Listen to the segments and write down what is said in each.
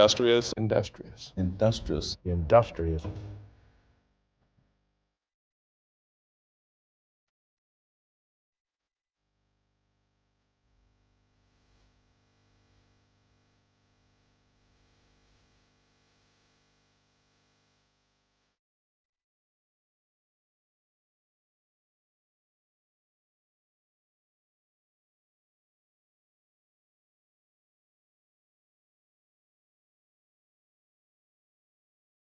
Industrious. Industrious. Industrious. Industrious.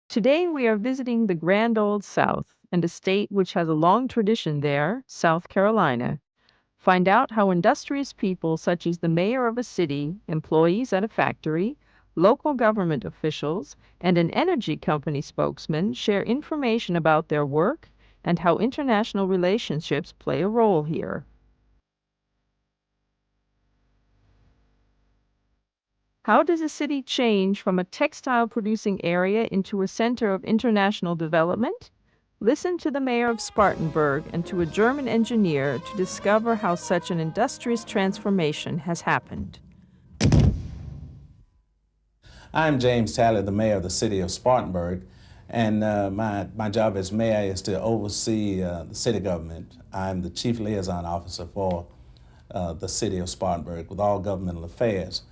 Today we are visiting the grand old South and a state which has a long tradition there, South Carolina. Find out how industrious people such as the mayor of a city, employees at a factory, local government officials, and an energy company spokesman share information about their work and how international relationships play a role here. How does a city change from a textile producing area into a center of international development? Listen to the mayor of Spartanburg and to a German engineer to discover how such an industrious transformation has happened. I'm James Talley, the mayor of the city of Spartanburg, and my job as mayor is to oversee the city government. I'm the chief liaison officer for the city of Spartanburg with all governmental affairs.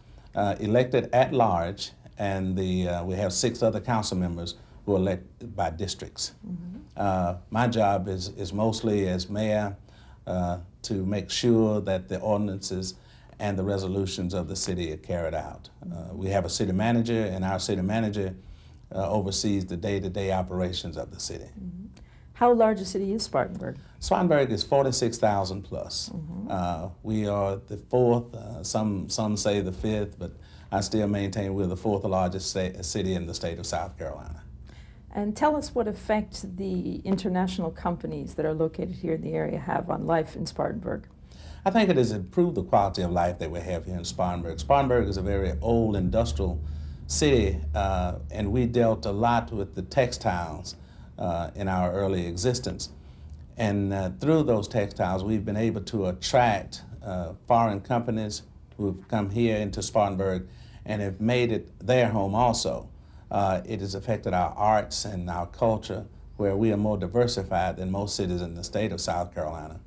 Elected at large, and we have 6 other council members who are elected by districts. My job is mostly as mayor to make sure that the ordinances and the resolutions of the city are carried out. We have a city manager, and our city manager oversees the day-to-day operations of the city. How large a city is Spartanburg? Spartanburg is 46,000 plus. We are the 4th, some say the 5th, but I still maintain we're the 4th largest city in the state of South Carolina. And tell us what effect the international companies that are located here in the area have on life in Spartanburg. I think it has improved the quality of life that we have here in Spartanburg. Spartanburg is a very old industrial city, and we dealt a lot with the textiles in our early existence. And through those textiles, we've been able to attract foreign companies who've come here into Spartanburg and have made it their home also. It has affected our arts and our culture, where we are more diversified than most cities in the state of South Carolina.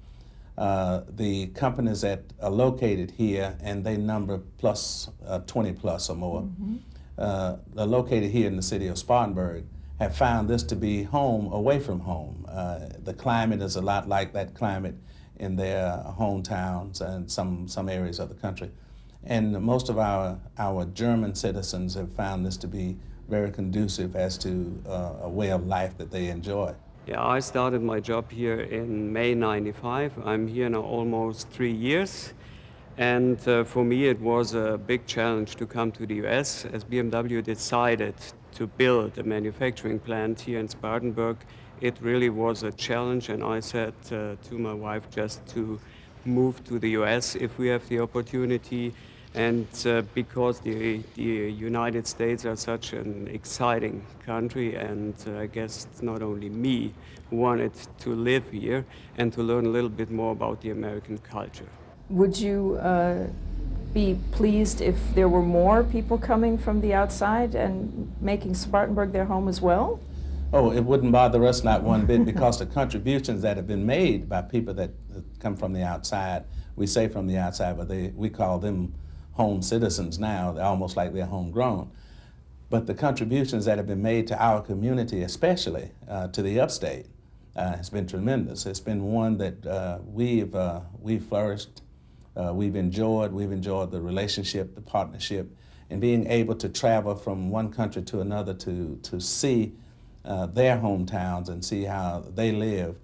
The companies that are located here, and they number plus 20 plus or more, are located here in the city of Spartanburg, have found this to be home away from home. The climate is a lot like that climate in their hometowns and some areas of the country. And most of our German citizens have found this to be very conducive as to a way of life that they enjoy. Yeah, I started my job here in May '95. I'm here now almost 3 years. And for me, it was a big challenge to come to the US as BMW decided to build a manufacturing plant here in Spartanburg. It really was a challenge, and I said to my wife just to move to the US if we have the opportunity. And because the United States are such an exciting country, and I guess it's not only me who wanted to live here and to learn a little bit more about the American culture. Would you be pleased if there were more people coming from the outside and making Spartanburg their home as well? Oh, it wouldn't bother us not one bit, because the contributions that have been made by people that come from the outside, we say from the outside, but we call them home citizens now. They're almost like they're homegrown. But the contributions that have been made to our community, especially to the upstate, has been tremendous. It's been one that we've flourished. We've enjoyed the relationship, the partnership, and being able to travel from one country to another to see their hometowns and see how they live.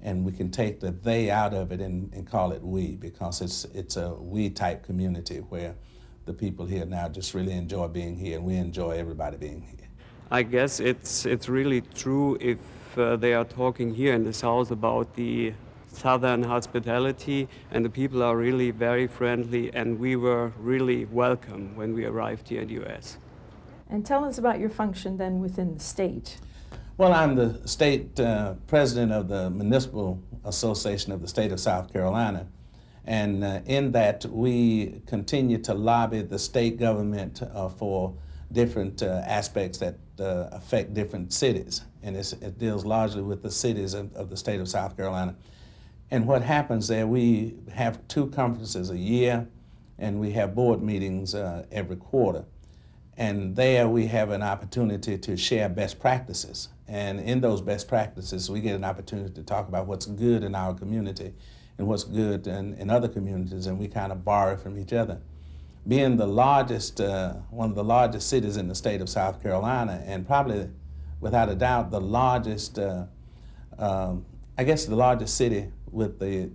And we can take the they out of it and call it we, because it's a we type community where the people here now just really enjoy being here, and we enjoy everybody being here. I guess it's really true if they are talking here in the South about the Southern hospitality, and the people are really very friendly, and we were really welcome when we arrived here in the US. And tell us about your function then within the state. Well, I'm the state president of the Municipal Association of the state of South Carolina. And in that, we continue to lobby the state government for different aspects that affect different cities, and it deals largely with the cities of the state of South Carolina. And what happens there, we have 2 conferences a year, and we have board meetings every quarter. And there we have an opportunity to share best practices. And in those best practices, we get an opportunity to talk about what's good in our community and what's good in other communities, and we kind of borrow from each other. Being the largest, one of the largest cities in the state of South Carolina, and probably without a doubt the largest, I guess the largest city with the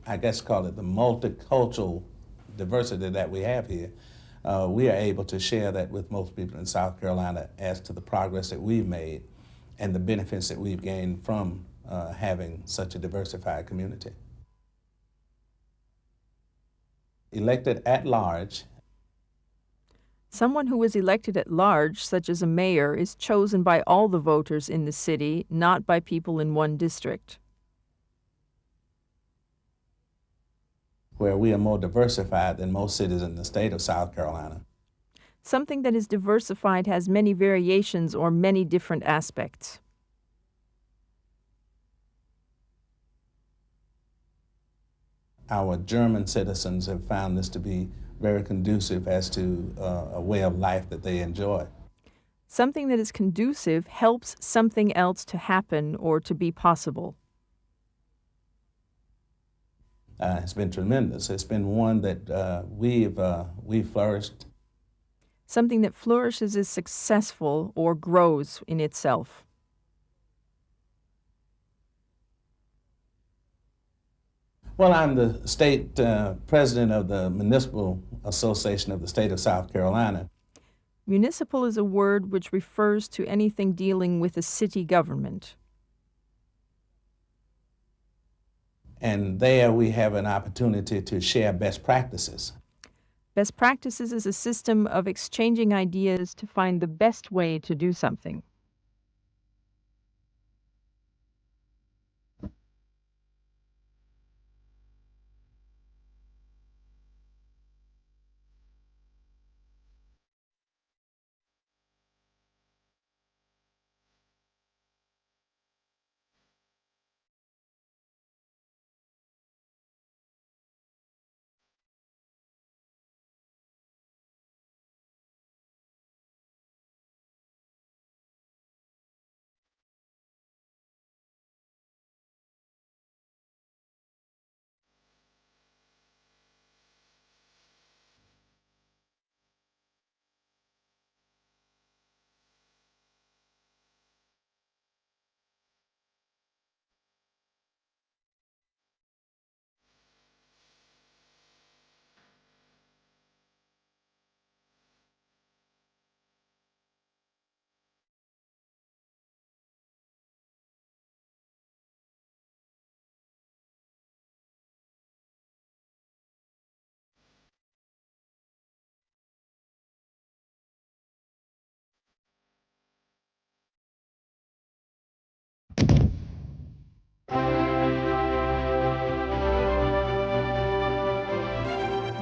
multicultural diversity that we have here, we are able to share that with most people in South Carolina as to the progress that we've made and the benefits that we've gained from having such a diversified community. Elected at large. Someone who is elected at large, such as a mayor, is chosen by all the voters in the city, not by people in one district. Where we are more diversified than most cities in the state of South Carolina. Something that is diversified has many variations or many different aspects. Our German citizens have found this to be very conducive as to a way of life that they enjoy. Something that is conducive helps something else to happen or to be possible. It's been tremendous. It's been one that we've flourished. Something that flourishes is successful or grows in itself. Well, I'm the state president of the Municipal Association of the state of South Carolina. Municipal is a word which refers to anything dealing with a city government. And there we have an opportunity to share best practices. Best practices is a system of exchanging ideas to find the best way to do something.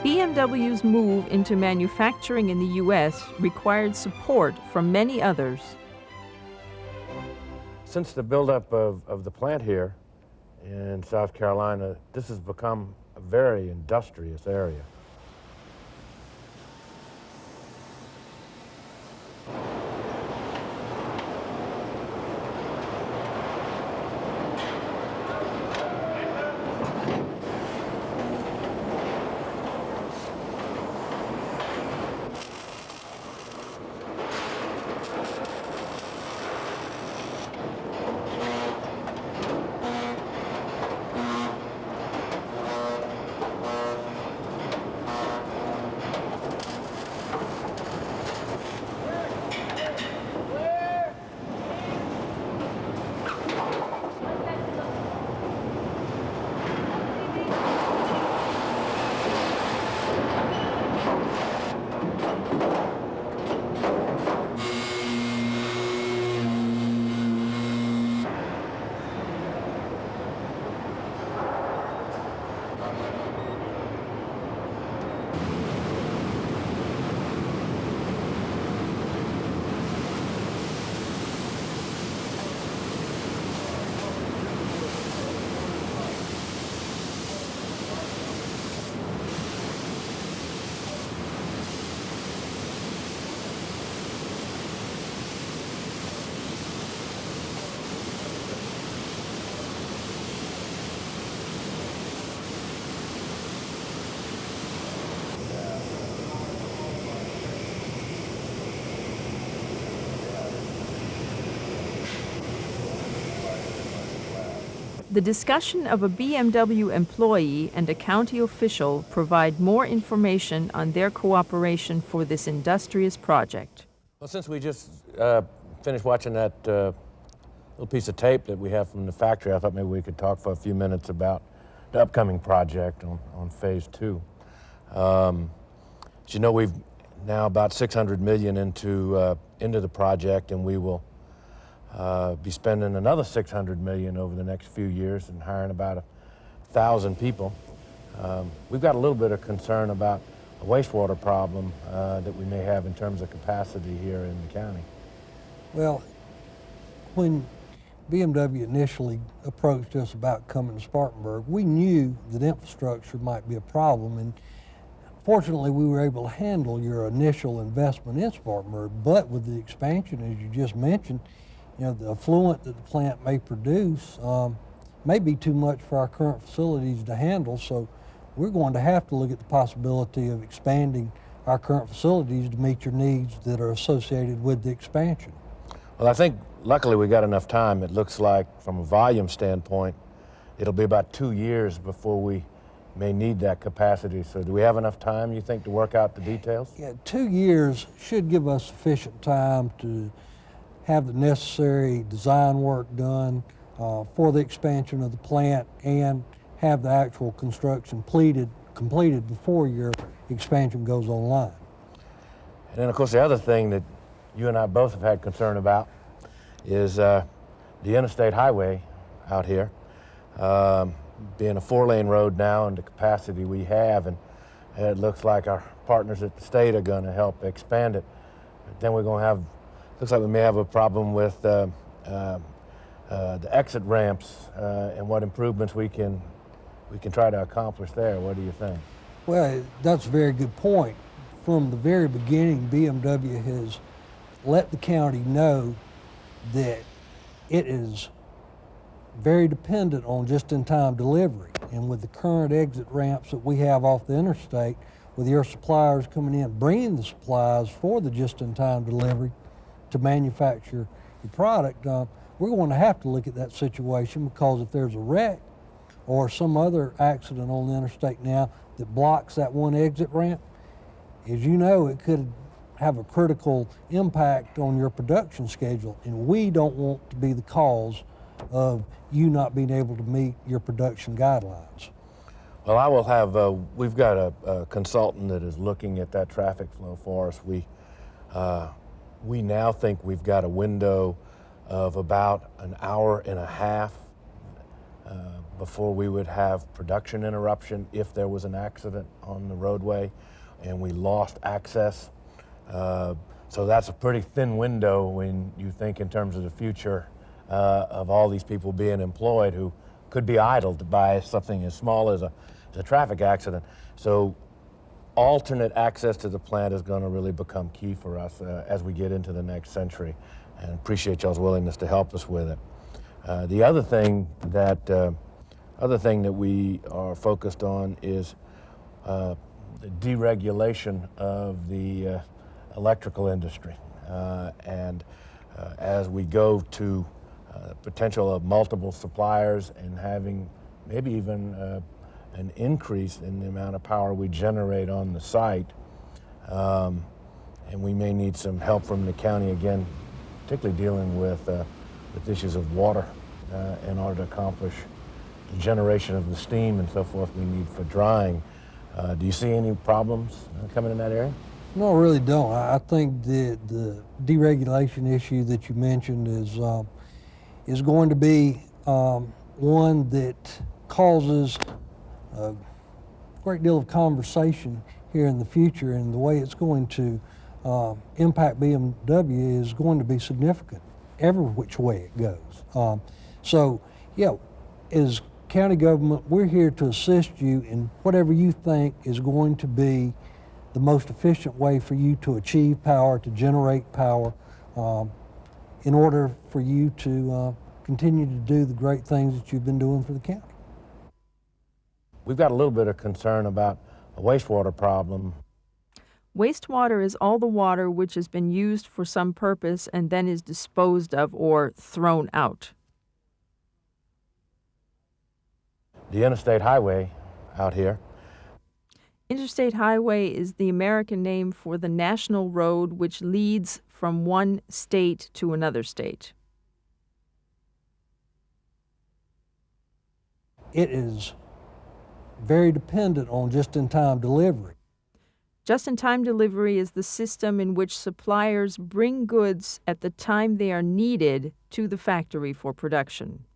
BMW's move into manufacturing in the U.S. required support from many others. Since the buildup of the plant here in South Carolina, this has become a very industrious area. The discussion of a BMW employee and a county official provide more information on their cooperation for this industrious project. Well, since we just finished watching that little piece of tape that we have from the factory, I thought maybe we could talk for a few minutes about the upcoming project on phase 2. As you know, we've now about $600 million into the project, and we will be spending another $600 million over the next few years and hiring about 1,000 people. We've got a little bit of concern about a wastewater problem that we may have in terms of capacity here in the county. Well, when BMW initially approached us about coming to Spartanburg, we knew that infrastructure might be a problem, and fortunately we were able to handle your initial investment in Spartanburg. But with the expansion, as you just mentioned, you know, the effluent that the plant may produce may be too much for our current facilities to handle, so we're going to have to look at the possibility of expanding our current facilities to meet your needs that are associated with the expansion. Well, I think luckily we got enough time. It looks like from a volume standpoint, it'll be about 2 years before we may need that capacity. So do we have enough time, you think, to work out the details? Yeah, 2 years should give us sufficient time to have the necessary design work done for the expansion of the plant and have the actual construction completed before your expansion goes online. And then, of course, the other thing that you and I both have had concern about is the interstate highway out here. Being a 4-lane road now and the capacity we have, and it looks like our partners at the state are going to help expand it. But then we're going to have, looks like we may have a problem with the exit ramps and what improvements we can try to accomplish there. What do you think? Well, that's a very good point. From the very beginning, BMW has let the county know that it is very dependent on just-in-time delivery. And with the current exit ramps that we have off the interstate, with your suppliers coming in, bringing the supplies for the just-in-time delivery to manufacture your product, we're going to have to look at that situation, because if there's a wreck or some other accident on the interstate now that blocks that one exit ramp, as you know, it could have a critical impact on your production schedule, and we don't want to be the cause of you not being able to meet your production guidelines. Well, I will have, we've got a consultant that is looking at that traffic flow for us. We now think we've got a window of about an hour and a half before we would have production interruption if there was an accident on the roadway and we lost access. So that's a pretty thin window when you think in terms of the future of all these people being employed who could be idled by something as small as a traffic accident. So alternate access to the plant is going to really become key for us as we get into the next century, and appreciate y'all's willingness to help us with it. The other thing that we are focused on is the deregulation of the electrical industry, and as we go to potential of multiple suppliers and having maybe even an increase in the amount of power we generate on the site, and we may need some help from the county again, particularly dealing with issues of water in order to accomplish the generation of the steam and so forth we need for drying. Do you see any problems coming in that area? No, I really don't. I think the deregulation issue that you mentioned is going to be one that causes a great deal of conversation here in the future, and the way it's going to impact BMW is going to be significant every which way it goes. So, yeah, as county government, we're here to assist you in whatever you think is going to be the most efficient way for you to achieve power, to generate power, in order for you to continue to do the great things that you've been doing for the county. We've got a little bit of concern about a wastewater problem. Wastewater is all the water which has been used for some purpose and then is disposed of or thrown out. The interstate highway out here. Interstate highway is the American name for the national road which leads from one state to another state. It is very dependent on just-in-time delivery. Just-in-time delivery is the system in which suppliers bring goods at the time they are needed to the factory for production.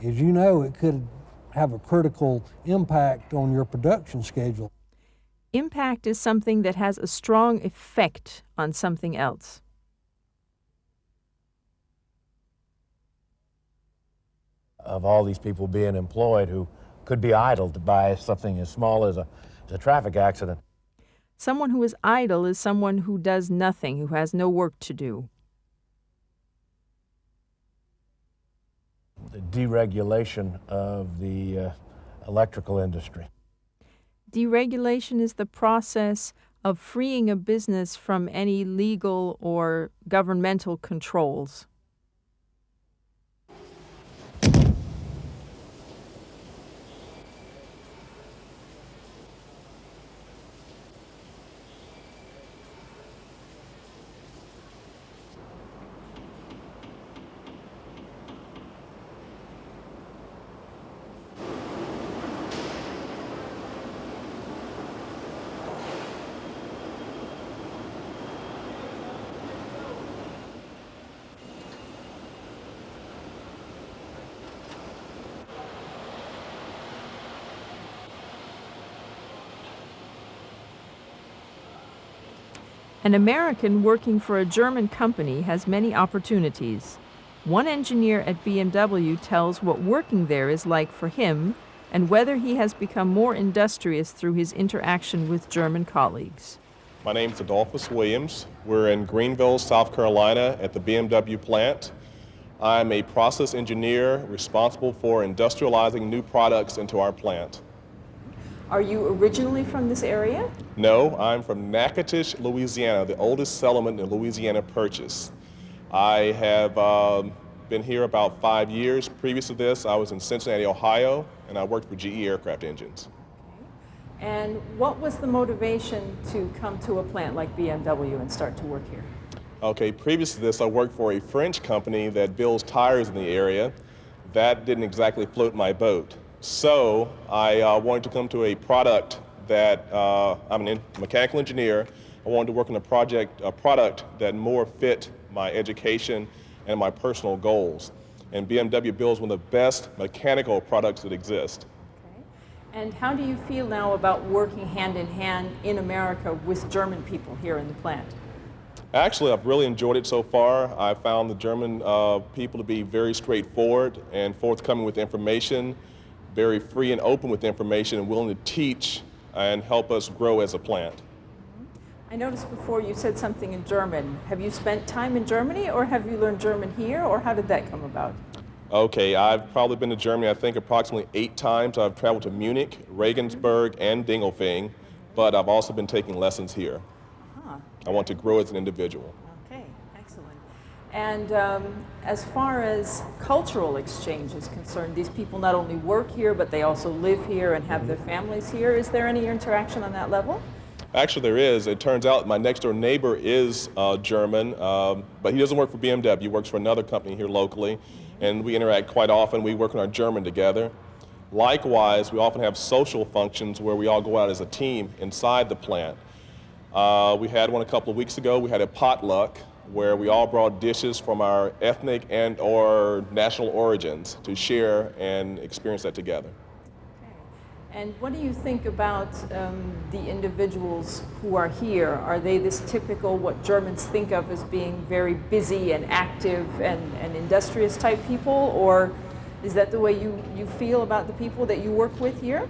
As you know, it could have a critical impact on your production schedule. Impact is something that has a strong effect on something else. Of all these people being employed who could be idled by something as small as a traffic accident. Someone who is idle is someone who does nothing, who has no work to do. The deregulation of the electrical industry. Deregulation is the process of freeing a business from any legal or governmental controls. An American working for a German company has many opportunities. One engineer at BMW tells what working there is like for him and whether he has become more industrious through his interaction with German colleagues. My name is Adolphus Williams. We're in Greenville, South Carolina at the BMW plant. I'm a process engineer responsible for industrializing new products into our plant. Are you originally from this area? No, I'm from Natchitoches, Louisiana, the oldest settlement in Louisiana Purchase. I have been here about 5 years. Previous to this, I was in Cincinnati, Ohio, and I worked for GE Aircraft Engines. And what was the motivation to come to a plant like BMW and start to work here? Okay, previous to this, I worked for a French company that builds tires in the area. That didn't exactly float my boat. So I wanted to come to a product that, I'm a mechanical engineer. I wanted to work on a product that more fit my education and my personal goals. And BMW builds one of the best mechanical products that exist. Okay. And how do you feel now about working hand in hand in America with German people here in the plant? Actually, I've really enjoyed it so far. I found the German people to be very straightforward and forthcoming with information, very free and open with information, and willing to teach and help us grow as a plant. I noticed before you said something in German. Have you spent time in Germany, or have you learned German here, or how did that come about? Okay, I've probably been to Germany, I think approximately 8 times. I've traveled to Munich, Regensburg, and Dingolfing, but I've also been taking lessons here. I want to grow as an individual. Okay, excellent. And as far as cultural exchange is concerned, these people not only work here, but they also live here and have their families here. Is there any interaction on that level? Actually, there is. It turns out my next door neighbor is German, but he doesn't work for BMW. He works for another company here locally, and we interact quite often. We work on our German together. Likewise, we often have social functions where we all go out as a team inside the plant. We had one a couple of weeks ago. We had a potluck where we all brought dishes from our ethnic and or national origins to share and experience that together. And what do you think about the individuals who are here? Are they this typical, what Germans think of as being very busy and active and industrious type people? Or is that the way you feel about the people that you work with here?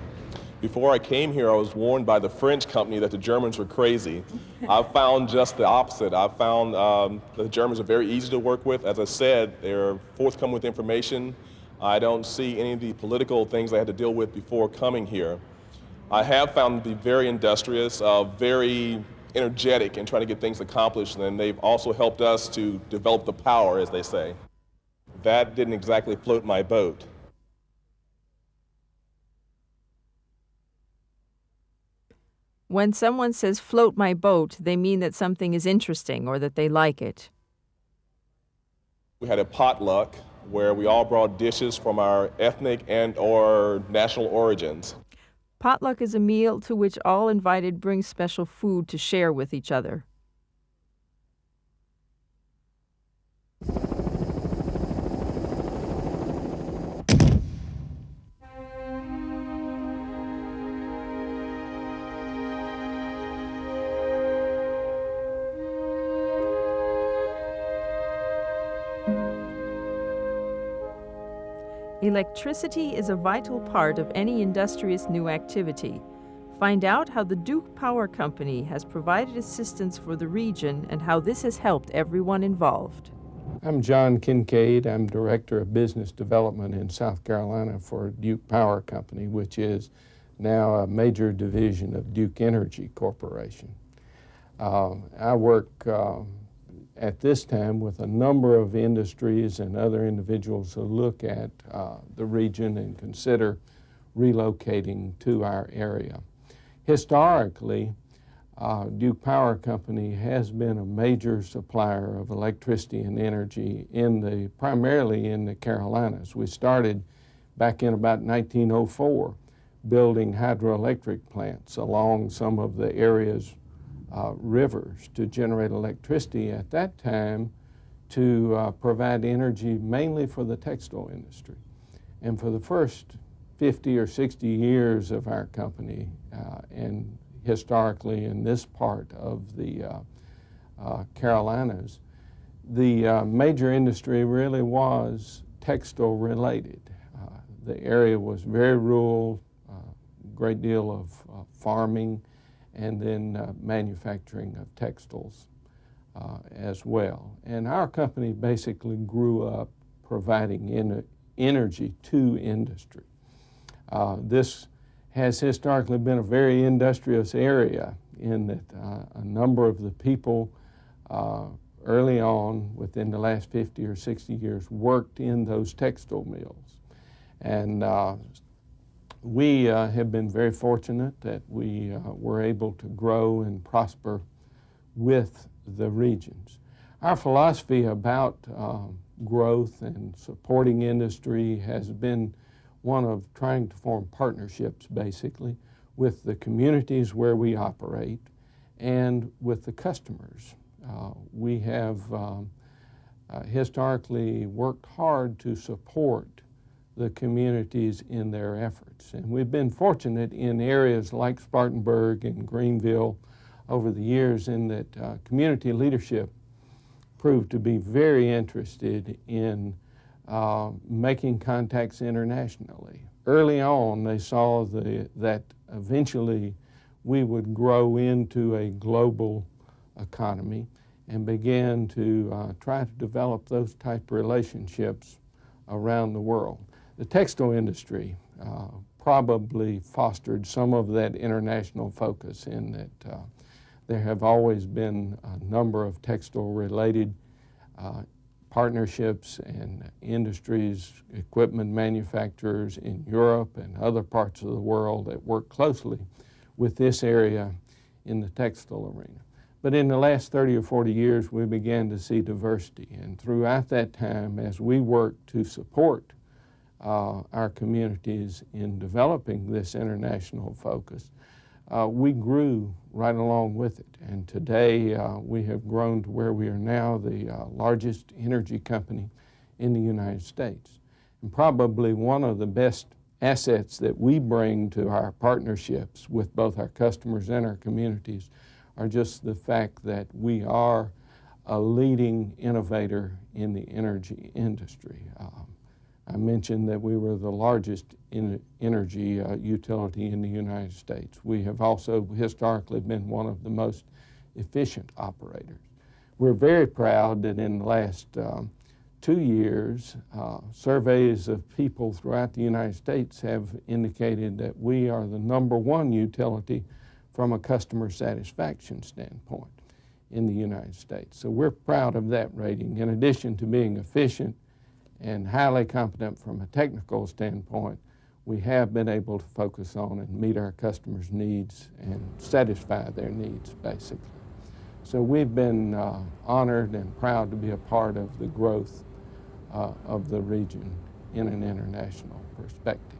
Before I came here, I was warned by the French company that the Germans were crazy. I've found just the opposite. I've found that the Germans are very easy to work with. As I said, they're forthcoming with information. I don't see any of the political things I had to deal with before coming here. I have found them to be very industrious, very energetic in trying to get things accomplished, and they've also helped us to develop the power, as they say. That didn't exactly float my boat. When someone says float my boat, they mean that something is interesting or that they like it. We had a potluck where we all brought dishes from our ethnic and or national origins. Potluck is a meal to which all invited bring special food to share with each other. Electricity is a vital part of any industrious new activity. Find out how the Duke Power Company has provided assistance for the region and how this has helped everyone involved. I'm John Kincaid. I'm Director of Business Development in South Carolina for Duke Power Company, which is now a major division of Duke Energy Corporation. I work at this time with a number of industries and other individuals who look at the region and consider relocating to our area. Historically, Duke Power Company has been a major supplier of electricity and energy primarily in the Carolinas. We started back in about 1904 building hydroelectric plants along some of the area's rivers to generate electricity at that time to provide energy mainly for the textile industry. And for the first 50 or 60 years of our company, and historically in this part of the Carolinas, the major industry really was textile related. The area was very rural, great deal of farming, and then manufacturing of textiles as well. And our company basically grew up providing energy to industry. This has historically been a very industrious area in that a number of the people early on, within the last 50 or 60 years, worked in those textile mills. And we have been very fortunate that we were able to grow and prosper with the regions. Our philosophy about growth and supporting industry has been one of trying to form partnerships, basically, with the communities where we operate and with the customers. We have historically worked hard to support the communities in their efforts. And we've been fortunate in areas like Spartanburg and Greenville over the years in that community leadership proved to be very interested in making contacts internationally. Early on, they saw that eventually we would grow into a global economy and began to try to develop those type of relationships around the world. The textile industry probably fostered some of that international focus in that there have always been a number of textile-related partnerships and industries, equipment manufacturers in Europe and other parts of the world that work closely with this area in the textile arena. But in the last 30 or 40 years, we began to see diversity. And throughout that time, as we worked to support our communities in developing this international focus, we grew right along with it. And today we have grown to where we are now the largest energy company in the United States. And probably one of the best assets that we bring to our partnerships with both our customers and our communities are just the fact that we are a leading innovator in the energy industry. I mentioned that we were the largest energy utility in the United States. We have also historically been one of the most efficient operators. We're very proud that in the last 2 years, surveys of people throughout the United States have indicated that we are the #1 utility from a customer satisfaction standpoint in the United States. So we're proud of that rating. In addition to being efficient and highly competent from a technical standpoint, we have been able to focus on and meet our customers' needs and satisfy their needs, basically. So we've been honored and proud to be a part of the growth of the region in an international perspective.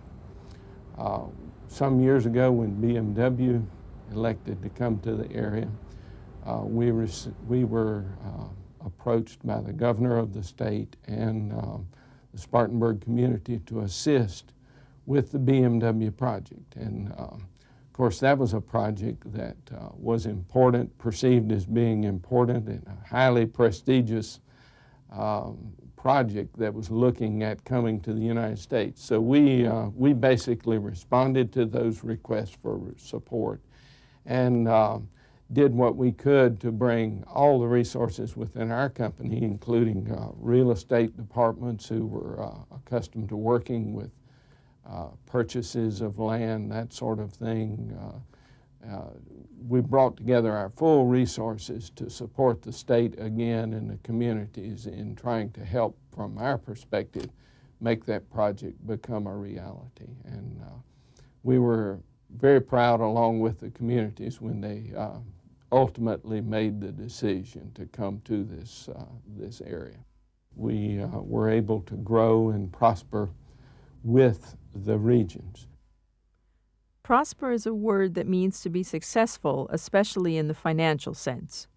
Some years ago when BMW elected to come to the area, we were approached by the governor of the state and the Spartanburg community to assist with the BMW project. And of course, that was a project that was important, perceived as being important, and a highly prestigious project that was looking at coming to the United States. So we basically responded to those requests for support and did what we could to bring all the resources within our company, including real estate departments who were accustomed to working with purchases of land, that sort of thing. We brought together our full resources to support the state again and the communities in trying to help, from our perspective, make that project become a reality. And we were very proud, along with the communities, when they ultimately made the decision to come to this area. We were able to grow and prosper with the regions. Prosper is a word that means to be successful, especially in the financial sense.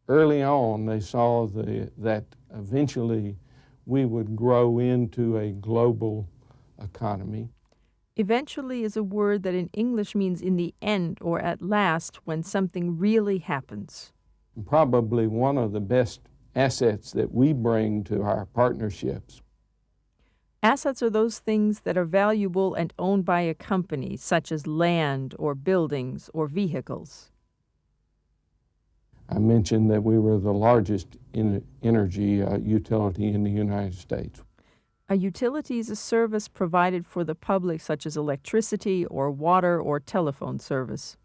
Early on, they saw that eventually we would grow into a global economy. Eventually is a word that in English means in the end or at last when something really happens. Probably one of the best assets that we bring to our partnerships. Assets are those things that are valuable and owned by a company, such as land or buildings or vehicles. I mentioned that we were the largest energy utility in the United States. A utility is a service provided for the public, such as electricity or water or telephone service.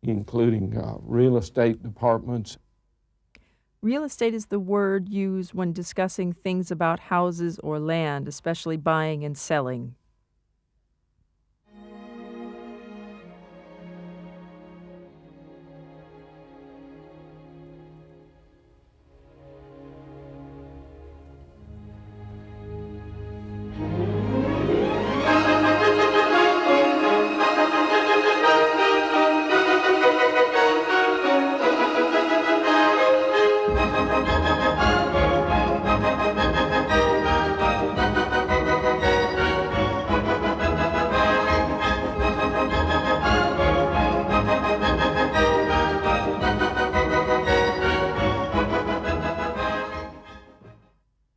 Including real estate departments. Real estate is the word used when discussing things about houses or land, especially buying and selling.